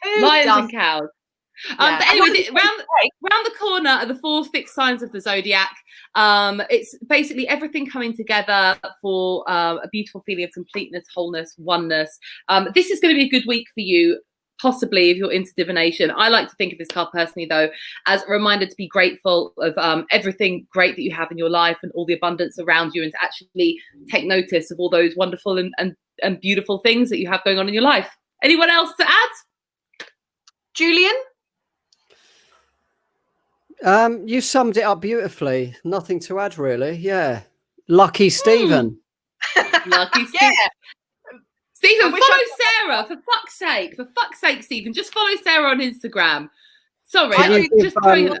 and cows. But anyway, round the corner are the 4 fixed signs of the zodiac. It's basically everything coming together for a beautiful feeling of completeness, wholeness, oneness. This is going to be a good week for you, possibly if you're into divination. I like to think of this card personally, though, as a reminder to be grateful of everything great that you have in your life and all the abundance around you, and to actually take notice of all those wonderful and beautiful things that you have going on in your life. Anyone else to add? Julian? You summed it up beautifully. Nothing to add, really. Yeah. Lucky Stephen. Lucky Stephen. Yeah. Stephen, follow Sarah, for fuck's sake. For fuck's sake, Stephen. Just follow Sarah on Instagram. Sorry. I don't know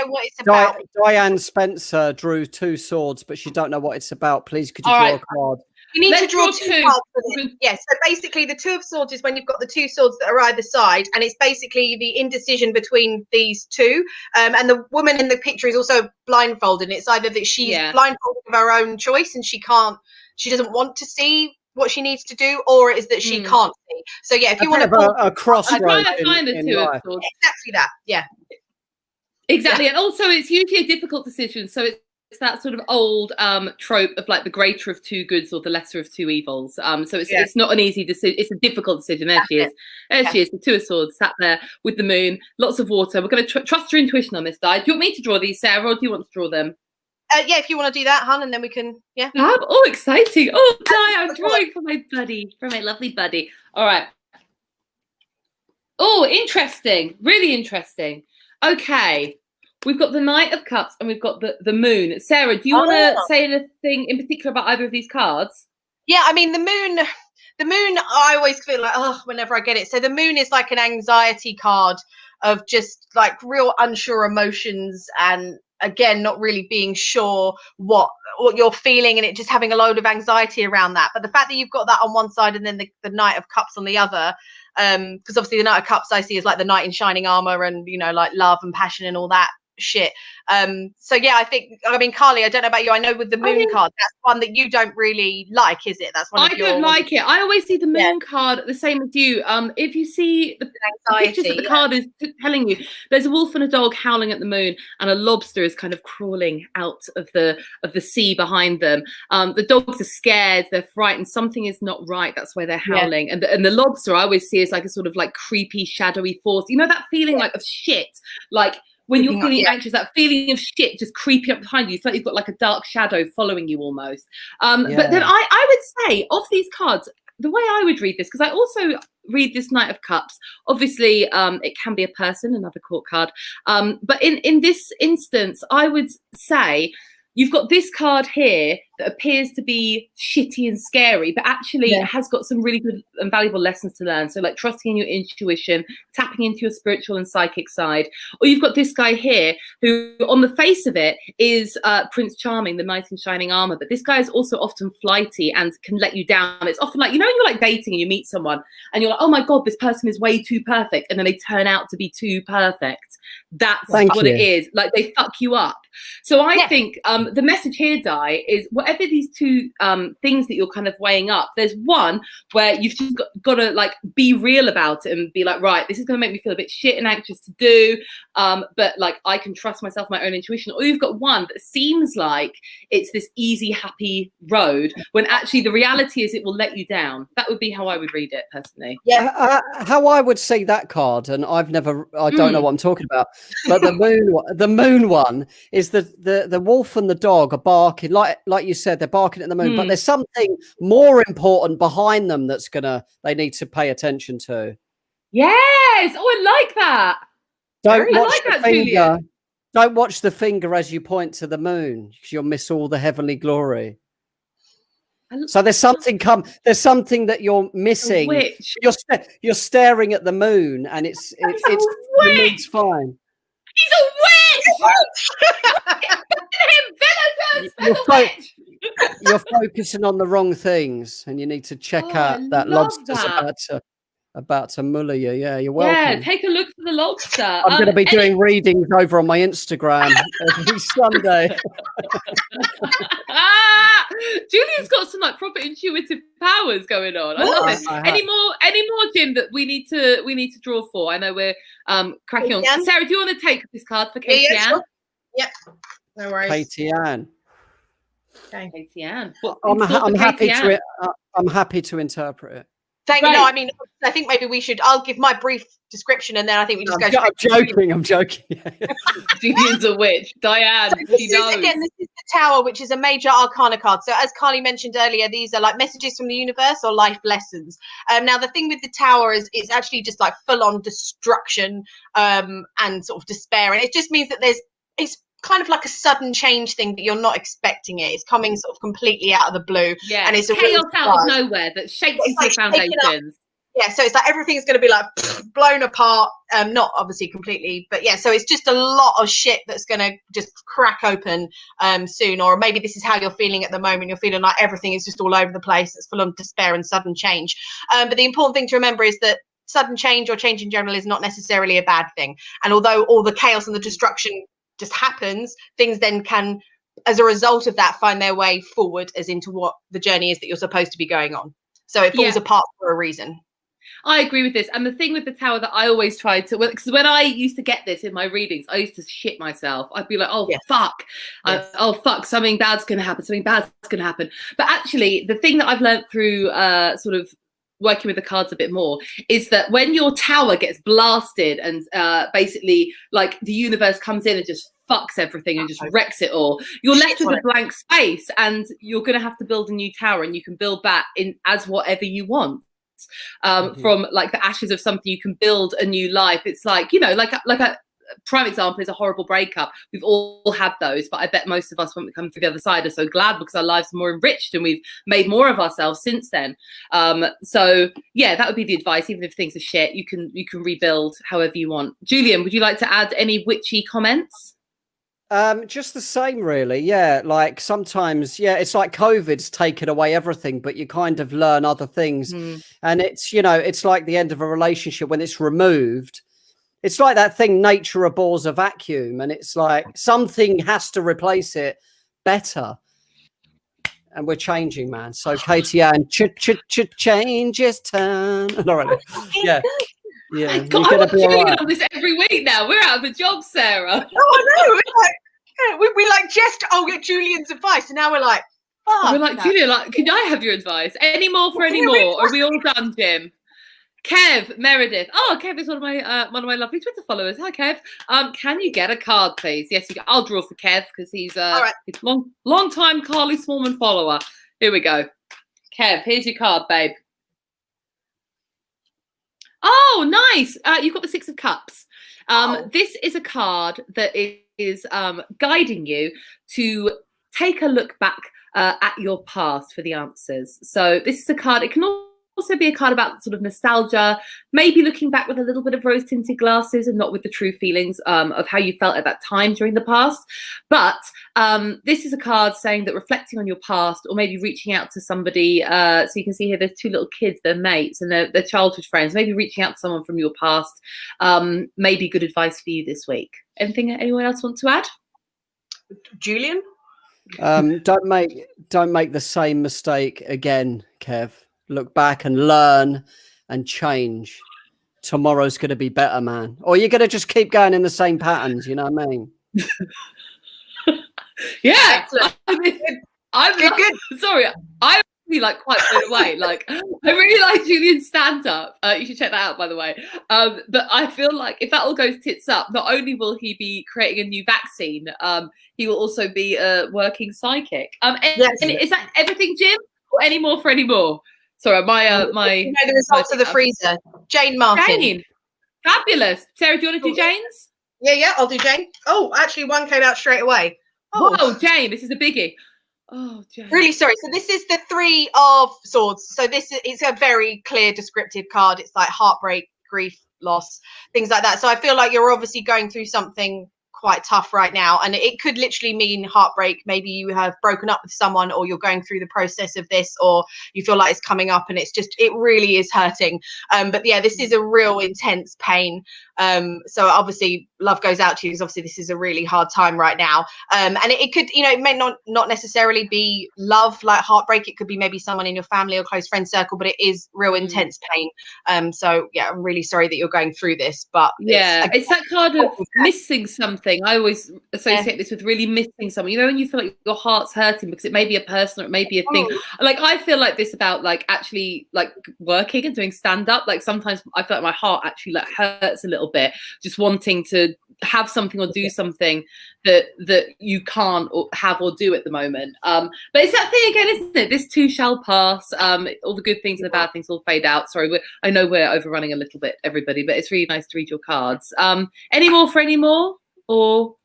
what it's about. Diane Spencer drew 2 swords, but she don't know what it's about. Please, could you draw a card? You need to draw 2 cards for this. Yes, so basically the 2 of swords is when you've got the 2 swords that are either side, and it's basically the indecision between these 2. And the woman in the picture is also blindfolded. And it's either that she's blindfolded of her own choice and she doesn't want to see what she needs to do, or it is that she can't see. So yeah, if you want to a crossroad, I'm trying to find the 2 of swords. Exactly that. Yeah. Exactly, and also it's usually a difficult decision. So it's that sort of old trope of like the greater of 2 goods or the lesser of 2 evils. So it's not an easy decision. It's a difficult decision. There she is. She is. The 2 of swords sat there with the moon, lots of water. We're going to trust your intuition on this, Di. Do you want me to draw these, Sarah, or do you want to draw them? Yeah, if you want to do that, hun, and then we can. Yeah. Oh, exciting! Oh, Di, I'm drawing for my buddy, for my lovely buddy. All right. Oh, interesting. Really interesting. Okay. We've got the Knight of Cups and we've got the Moon. Sarah, do you want to say anything in particular about either of these cards? Yeah, I mean, the moon, I always feel like, whenever I get it. So the Moon is like an anxiety card. of just like real unsure emotions, and again not really being sure what you're feeling, and it just having a load of anxiety around that. But the fact that you've got that on one side and then the Knight of Cups on the other, because obviously the Knight of Cups I see is like the knight in shining armor, and you know, like love and passion and all that shit. So yeah, I mean, Carly, I don't know about you, I know with the moon card, that's one that you don't really like, is it? That's one of your... I don't like it. I always see the moon card the same as you. If you see the pictures that the card is telling you, there's a wolf and a dog howling at the moon, and a lobster is kind of crawling out of the sea behind them. The dogs are scared, they're frightened, something is not right, that's why they're howling. And the lobster I always see is like a sort of like creepy shadowy force, you know, that feeling like of shit, like when you're feeling anxious, that feeling of shit just creeping up behind you. It's like you've got like a dark shadow following you almost. But then I would say, of these cards, the way I would read this, because I also read this Knight of Cups, obviously it can be a person, another court card. But in this instance, I would say you've got this card here that appears to be shitty and scary, but actually it has got some really good and valuable lessons to learn. So like trusting in your intuition, tapping into your spiritual and psychic side. Or you've got this guy here who on the face of it is Prince Charming, the knight in shining armor. But this guy is also often flighty and can let you down. It's often like, you know, when you're like dating and you meet someone and you're like, oh my God, this person is way too perfect. And then they turn out to be too perfect. That's what it is. Like they fuck you up. So I think the message here, Di, is whatever these two things that you're kind of weighing up, there's one where you've just got to like be real about it and be like, right, this is going to make me feel a bit shit and anxious to do, but like I can trust myself, my own intuition. Or you've got one that seems like it's this easy, happy road when actually the reality is it will let you down. That would be how I would read it personally. How I would see that card, and I don't know what I'm talking about, but the moon one is the wolf and the dog are barking, like you said, they're barking at the moon, but there's something more important behind them they need to pay attention to. Yes. Oh, I like that. Don't watch the finger as you point to the moon, because you'll miss all the heavenly glory. So there's something that you're missing. You're staring at the moon, and it's the moon's fine. He's a witch. You're focusing on the wrong things, and you need to check out that lobster's about to muller you. Yeah, you're welcome. Yeah, take a look for the lobster. I'm going to be doing readings over on my Instagram every Sunday. Julian's got some like proper intuitive powers going on. I love it. Any more, Jim, that we need to draw for? I know we're cracking on. Sarah, do you want to take this card for Katie Ann? Sure. Yep. No worries. Katie Ann. Okay. Katie Ann. I'm happy to interpret it. Thank you. No, I mean, I think maybe I'll give my brief description, and then I think we just go. I'm joking. Julian's a witch. Diane, she knows. Again, this is the Tower, which is a major arcana card. So as Carly mentioned earlier, these are like messages from the universe or life lessons. Now the thing with the Tower is it's actually just like full on destruction and sort of despair. And it just means that it's kind of like a sudden change thing that you're not expecting it. It's coming sort of completely out of the blue. Yeah, and it's a chaos out of nowhere that shakes into your foundations. Yeah, so it's like everything's going to be like blown apart. Not obviously completely, but yeah. So it's just a lot of shit that's going to just crack open soon. Or maybe this is how you're feeling at the moment. You're feeling like everything is just all over the place. It's full of despair and sudden change. But the important thing to remember is that sudden change or change in general is not necessarily a bad thing. And although all the chaos and the destruction just happens, things then can, as a result of that, find their way forward as into what the journey is that you're supposed to be going on. So it falls apart for a reason. I agree with this. And the thing with the Tower that I always try to, because when I used to get this in my readings, I used to shit myself. I'd be like, fuck. Oh, fuck, something bad's going to happen. Something bad's going to happen. But actually, the thing that I've learned through sort of working with the cards a bit more is that when your tower gets blasted and basically like the universe comes in and just fucks everything and just wrecks it all, you're left with a blank space, and you're going to have to build a new tower, and you can build that in as whatever you want. From like the ashes of something, you can build a new life. It's like, you know, like a prime example is a horrible breakup. We've all had those, but I bet most of us, when we come through the other side, are so glad because our lives are more enriched and we've made more of ourselves since then. So yeah, that would be the advice. Even if things are shit, you can rebuild however you want. Julian, would you like to add any witchy comments? Just the same, really. Yeah, like sometimes, yeah, it's like COVID's taken away everything, but you kind of learn other things. And it's, it's like the end of a relationship when it's removed. It's like that thing, nature abhors a vacuum, and it's like something has to replace it better. And we're changing, man. So Katie Ann, change is turn. All right. Yeah. Yeah. God, I want Julian on this every week now. We're out of a job, Sarah. Oh, I know. We like just get Julian's advice, and now we're like, we're like, Julian, like, can I have your advice? Any more for any more? Are we all done, Jim? Kev Meredith. Oh, Kev is one of my lovely Twitter followers. Hi, Kev. Can you get a card, please? Yes, you can. I'll draw for Kev because he's he's long time Carly Smallman follower. Here we go. Kev, here's your card, babe. Oh, nice. You've got the Six of Cups. This is a card that is guiding you to take a look back at your past for the answers. So this is a card. It can also be a card about sort of nostalgia, maybe looking back with a little bit of rose-tinted glasses and not with the true feelings of how you felt at that time during the past. But this is a card saying that reflecting on your past, or maybe reaching out to somebody. So you can see here there's two little kids, they're mates and they're childhood friends. Maybe reaching out to someone from your past may be good advice for you this week. Anything anyone else want to add? Julian? Don't make the same mistake again, Kev. Look back and learn and change. Tomorrow's going to be better, man. Or you're going to just keep going in the same patterns. You know what I mean? Yeah. I'm good. Sorry. I'm really like quite blown away. Like I really like Julian's stand-up. You should check that out, by the way. But I feel like if that all goes tits up, not only will he be creating a new vaccine, he will also be a working psychic. Yes. And is that everything, Jim? Or any more for any more? Sorry, my the results of the freezer. Jane Martin. Jane. Fabulous. Sarah, do you want to do Jane's? Yeah, I'll do Jane. Oh, actually one came out straight away. Oh, whoa, Jane, this is a biggie. Oh, Jane. Really sorry. So this is the Three of Swords. So it's a very clear descriptive card. It's like heartbreak, grief, loss, things like that. So I feel like you're obviously going through something quite tough right now, and it could literally mean heartbreak. Maybe you have broken up with someone, or you're going through the process of this, or you feel like it's coming up and it really is hurting. But yeah, this is a real intense pain. So obviously love goes out to you, because obviously this is a really hard time right now. And it could, it may not necessarily be love, like heartbreak. It could be maybe someone in your family or close friend circle, but it is real intense pain. So yeah, I'm really sorry that you're going through this, but yeah, it's that card of missing something. I always associate this with really missing something. When you feel like your heart's hurting because it may be a person or it may be a thing. Like I feel like this about like actually like working and doing stand-up. Like sometimes I feel like my heart actually like hurts a little bit, just wanting to have something or do something that you can't have or do at the moment. But it's that thing again, isn't it? This too shall pass. All the good things and the bad things will fade out. Sorry, I know we're overrunning a little bit, everybody, but it's really nice to read your cards. Any more for any more? Or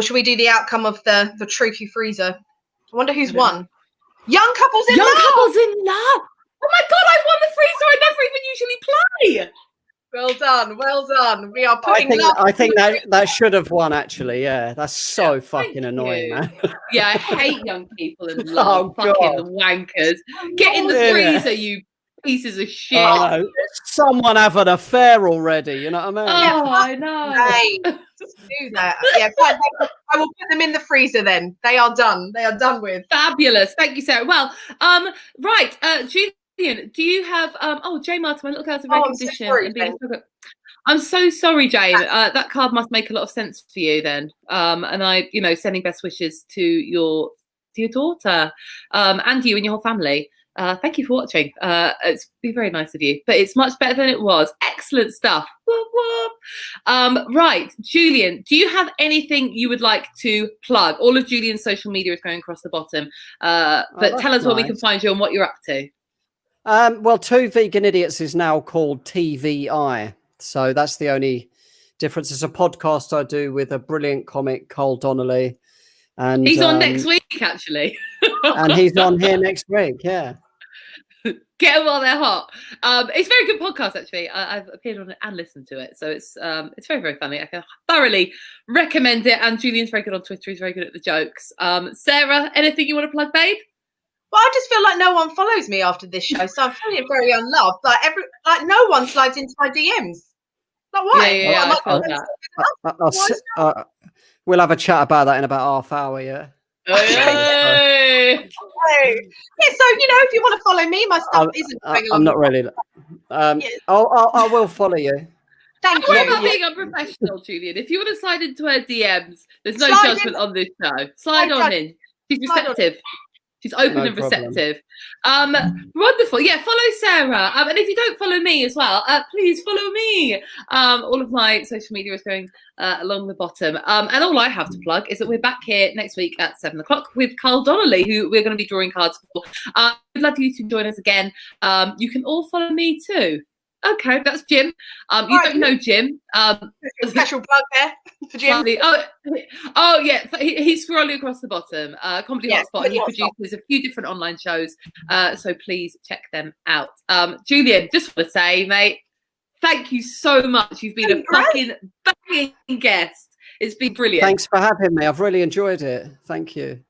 should we do the outcome of the trophy freezer? I wonder who's won. Young couples in love. Couples in love. Oh my God, I've won the freezer. I never even usually play. Well done. We are putting I think that should have won, actually. Yeah, that's so fucking annoying, man. Yeah, I hate young people in love. Fucking wankers. Get in the freezer, you pieces of shit. Someone have an affair already, you know what I mean? Oh, I know. Hey, do that. Yeah, fine. I will put them in the freezer then. They are done. They are done with. Fabulous. Thank you, Sarah. Well, right. Julian, do you have Jane Martin, my little girl's in recognition. I'm so sorry, Jane. That card must make a lot of sense for you then. And I, sending best wishes to your daughter, and you and your whole family. Thank you for watching. It's been very nice of you, but it's much better than it was. Excellent stuff. Whoop, whoop. Right, Julian, do you have anything you would like to plug? All of Julian's social media is going across the bottom, but tell us where we can find you and what you're up to. Well, Two Vegan Idiots is now called TVI, so that's the only difference. It's a podcast I do with a brilliant comic, Carl Donnelly. And he's on next week, actually. And he's on here next week, yeah. Get them while they're hot. It's a very good podcast, actually. I've appeared on it and listened to it, so it's very, very funny. I can thoroughly recommend it. And Julian's very good on Twitter. He's very good at the jokes. Sarah, anything you want to plug, babe? Well, I just feel like no one follows me after this show, so I'm feeling very unloved. Like no one slides into my DMs. Like why? Yeah, I felt that. We'll have a chat about that in about half hour, yeah. Hey. Yeah, so if you want to follow me, my stuff isn't. I'm not really. I will follow you. Thank What you. about being unprofessional, Julian? If you want to slide into her DMs, there's no Slide judgment in. on this show. Slide on in. She's receptive. She's open No and problem. receptive. Wonderful. Yeah, follow Sarah. And if you don't follow me as well, please follow me. All of my social media is going along the bottom. And all I have to plug is that we're back here next week at 7 o'clock with Carl Donnelly, who we're going to be drawing cards for. We'd love you to join us again. You can all follow me too. Okay, that's Jim. You don't know Jim. Special plug there for Jim. Oh yeah, he's scrolling across the bottom. Comedy Yes, Hotspot. He produces a few different online shows, so please check them out. Julian, just want to say, mate, thank you so much. You've been a fucking banging guest. It's been brilliant. Thanks for having me. I've really enjoyed it. Thank you.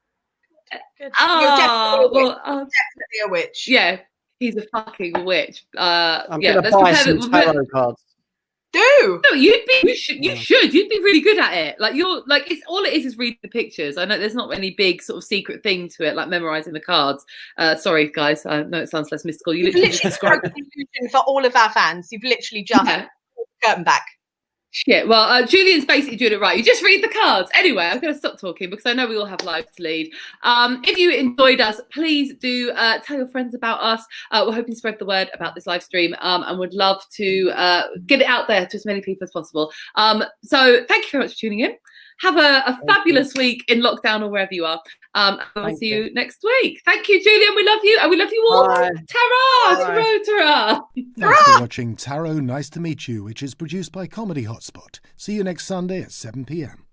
Good. Oh, You're definitely a witch. yeah. He's a fucking witch. I'm yeah, going to buy some tarot cards. Do. No, you should. You'd be really good at it. Like you're like it's all it is reading the pictures. I know there's not any big sort of secret thing to it, like memorizing the cards. Sorry, guys. I know it sounds less mystical. You literally Literally described broke the illusion for all of our fans. You've literally just curtain back. shit. Well, Julian's basically doing it right. You just read the cards. Anyway, I'm going to stop talking because I know we all have lives to lead. If you enjoyed us, please do tell your friends about us. We're hoping to spread the word about this live stream and would love to get it out there to as many people as possible. So thank you very much for tuning in. Have a fabulous week in lockdown or wherever you are. And we'll see you next week. Thank you, Julian. We love you. And we love you all. Bye. Ta-ra! Ta-ra! Ta-ra! Thanks for watching Tarot Nice to Meet You, which is produced by Comedy Hotspot. See you next Sunday at 7 p.m.